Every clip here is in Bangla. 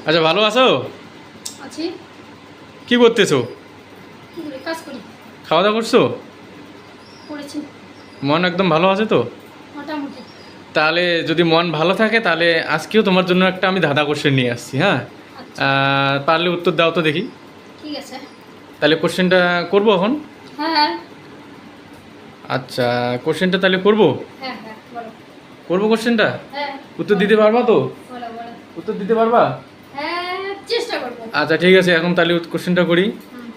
আচ্ছা, ভালো আছো? আছি। কি করতেছো? কি করে কাজ করি? খাওয়া দাওয়া করছো? করেছি মন একদম ভালো আছে তো? মোটামুটি। তাহলে যদি মন ভালো থাকে তাহলে আজকেও তোমার জন্য একটা আমি ধাঁধা কোশ্চেন নিয়ে আসছি। হ্যাঁ, আচ্ছা পারলে উত্তর দাও তো দেখি। ঠিক আছে। তাহলে কোশ্চেনটা করবো এখন? হ্যাঁ আচ্ছা, কোশ্চেনটা তাহলে করবো হ্যাঁ হ্যাঁ বলো। করবো কোশ্চেনটা। হ্যাঁ উত্তর দিতে পারবা তো? বলো বলো। উত্তর দিতে পারবা? হ্যাঁ চেষ্টা করবো। আচ্ছা ঠিক আছে, এখন তাহলে কোশ্চেনটা করি। হুম।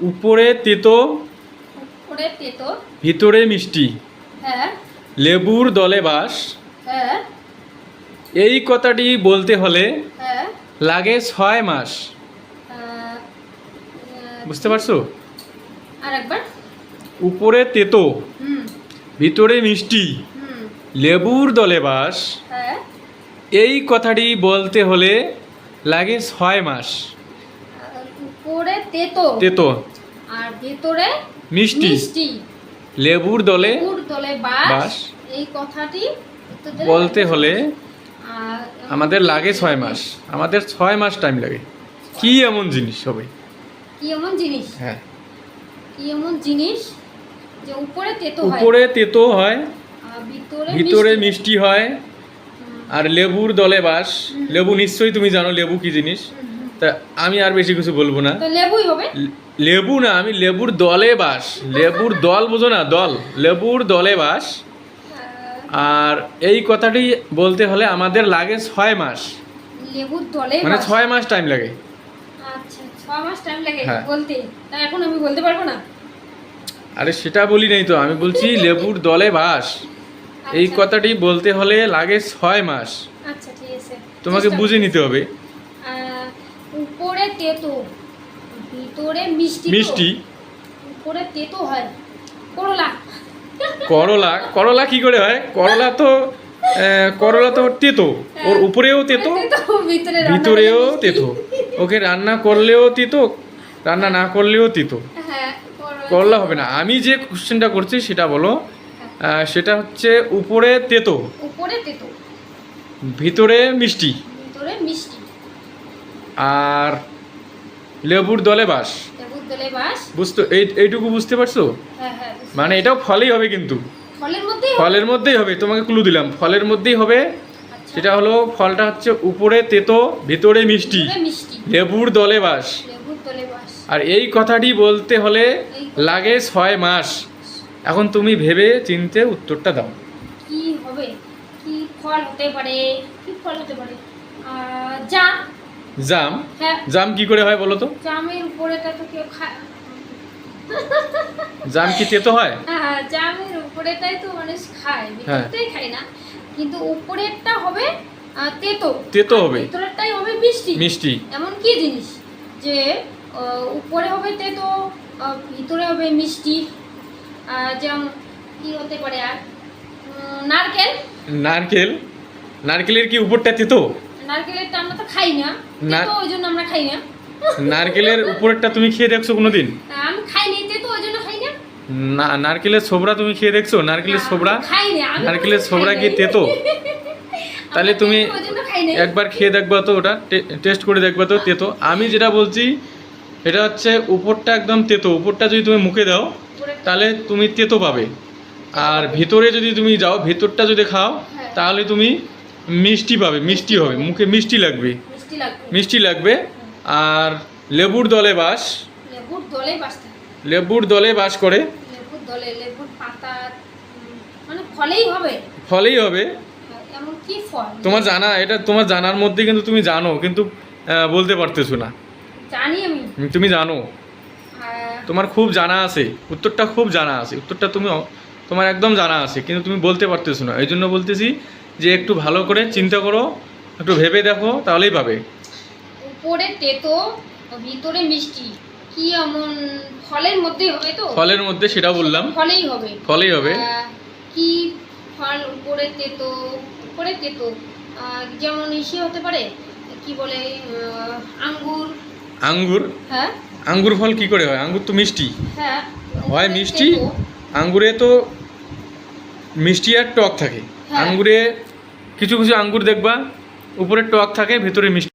উপরে তেতো, ওরে তেতো। ভিতরে মিষ্টি, হ্যাঁ লেবুর দলে বাস, হ্যাঁ এই কথাটি বলতে হলে হ্যাঁ লাগে 6 মাস। আহ, বুঝতে পারছো? আর একবার। উপরে তেতো, হুম ভিতরে মিষ্টি, হুম লেবুর দলে বাস, হ্যাঁ এই কথাটি বলতে হলে লাগে 6 মাস। উপরে তেতো তেতো, আর ভেতরে মিষ্টি, মিষ্টি, লেবুর দলে লেবুর দলে বাস। বাস, এই কথাটি উত্তর দিলে বলতে হলে আর আমাদের লাগে 6 মাস। আমাদের 6 মাস টাইম লাগে। কি এমন জিনিস হবে? কি এমন জিনিস? হ্যাঁ, কি এমন জিনিস যে উপরে তেতো হয় উপরে তেতো হয়, আর ভিতরে ভিতরে মিষ্টি? মিষ্টি হয়, আর লেবুর দলে বাস। লেবু নিশ্চয়ই তুমি জানো লেবু কি জিনিস। তা আমি আর বেশি কিছু বলবো না। তো লেবুই হবে। লেবু না, আমি লেবুর দলে বাস। লেবুর দল বোঝো না? দল, লেবুর দলে বাস। আর এই কথাটি বলতে হলে আমাদের লাগে 6 মাস, লেবুর দলে মানে বাস। 6 মাস টাইম লাগে। আচ্ছা 6 মাস টাইম লাগে হ্যাঁ। বলতে। তা এখন আমি বলতে পারবো না। আরে সেটা বলি নাই তো, আমি বলছি লেবুর দলে বাস। এই আচ্ছা, কথাটি বলতে হলে লাগে 6 মাস। আচ্ছা ঠিক আছে। তোমাকে চেষ্টা বুঝে করছি। নিতে হবে। উপরে তেতো ভিতরে মিষ্টি। তো? মিষ্টি। উপরে তেতো হয় করলা। করলা, করলা কি করে হয়? করলা তো করলা তো তেতো, ওর উপরেও তেতো, ভিতরে রান্না ভিতরেও করলে মিষ্টি। তেতো। ওকে রান্না করলেও তেতো, রান্না না করলেও তেতো। হ্যাঁ করলা হবে না। আমি যে কোশ্চেনটা করছি সেটা বলো। সেটা হচ্ছে উপরে তেতো, উপরে তেতো ভিতরে মিষ্টি, ভিতরে মিষ্টি, আর লেবুর দলে বাস। লেবুর দলে বাস। এইটুকু বুঝতে পারছো? হ্যাঁ হ্যাঁ বুঝতে মানে এটাও ফলেই হবে কিন্তু। ফলের মধ্যেই ফলের মধ্যেই হবে, তোমাকে ক্লু দিলাম, ফলের মধ্যেই হবে। আচ্ছা, সেটা হলো ফলটা হচ্ছে উপরে তেতো, ভিতরে মিষ্টি, ভিতরে মিষ্টি, লেবুর দলে বাস। লেবুর দলে বাস। আর এই কথাটি বলতে হলে লাগে 6 মাস। এখন তুমি ভেবে চিনতে উত্তরটা দাও। কি হবে? কি ফল হতে পারে? কি ফল হতে পারে? জাম। জাম। হ্যাঁ জাম কি করে হয় বলো তো? জামের উপরেটা তো কেউ খায়। জাম কি তেতো হয়? হ্যাঁ জামের উপরেটাই তো মানুষ খায়, ভিতরটাই খায় না। কিন্তু উপরেরটা হবে তেতো, তেতো আর হবে, ভিতরেরটাই হবে মিষ্টি। মিষ্টি। এমন কি জিনিস যে উপরে হবে তেতো, ভিতরে হবে মিষ্টি? যেমন কি হতে পারে আর? নারকেল। নারকেল। নারকেলের কি উপরটা তেতো? নারকেলেরটা আমরা তো খাই না, না। তেতো ওই জন্য আমরা খাই না। নারকেলের উপরেরটা তুমি খেয়ে দেখছো কোনোদিন? আমি খাইনি, তেতো ওই জন্য খাই না। না, নারকেলের ছোবড়া তুমি খেয়ে দেখছো? নারকেলের না, ছোবড়া, খাইনি আমি। নারকেলের ছোবড়া কি তেতো? তাহলে আমরা তুমি তেতো ওই জন্য খাই নাই। একবার খেয়ে দেখবা তো, ওটা টেস্ট করে দেখবা তো তেতো। আমি যেটা বলছি এটা হচ্ছে উপরটা একদম তেতো। উপরটা যদি তুমি মুখে দাও উপরেরটা- তাহলে তুমি তেতো পাবে। আর ভিতরে যদি তুমি যাও, ভিতরটা যদি খাও হ্যাঁ। তাহলে তুমি মিষ্টি পাবে, মিষ্টি হবে, মুখে মিষ্টি লাগবে, মিষ্টি লাগবে। মিষ্টি লাগবে। আর লেবুর দলে বাস, লেবুর দলে বাস থাকে। লেবুর দলে বাস করে। লেবুর দলে, লেবুর পাতা, মানে ফলেই হবে। ফলেই হবে। এমন কি ফল? তোমার জানা, এটা তোমার জানার মধ্যে, কিন্তু তুমি জানো, কিন্তু বলতে পারতেছো না। জানি আমি। তুমি জানো, আহ, তোমার খুব জানা আছে, উত্তরটা খুব জানা আছে, উত্তরটা তোমার একদম জানা আছে, কিন্তু তুমি বলতে পারতেছো না। এই জন্য বলতেছি যে একটু ভালো করে চিন্তা করো, একটু ভেবে দেখো, তাহলেই পাবে। উপরে তেতো, ভিতরে মিষ্টি, কি এমন? ফলের মধ্যেই হবে তো? ফলের মধ্যে, সেটা বললাম, ফলেই হবে। ফলেই হবে। কি ফল উপরে তেতো? উপরে তেতো যেমন ইসে হতে পারে, কি বলে, আঙ্গুর। আঙ্গুর। হ্যাঁ আঙ্গুর ফল কি করে হয়? আঙ্গুর তো মিষ্টি হ্যাঁ হয়, উপরে মিষ্টি। তেতো। আঙ্গুরে তো মিষ্টি আর টক থাকে। হ্যাঁ। আঙ্গুরে কিছু কিছু আঙ্গুর দেখবা উপরে টক থাকে, ভেতরে মিষ্টি।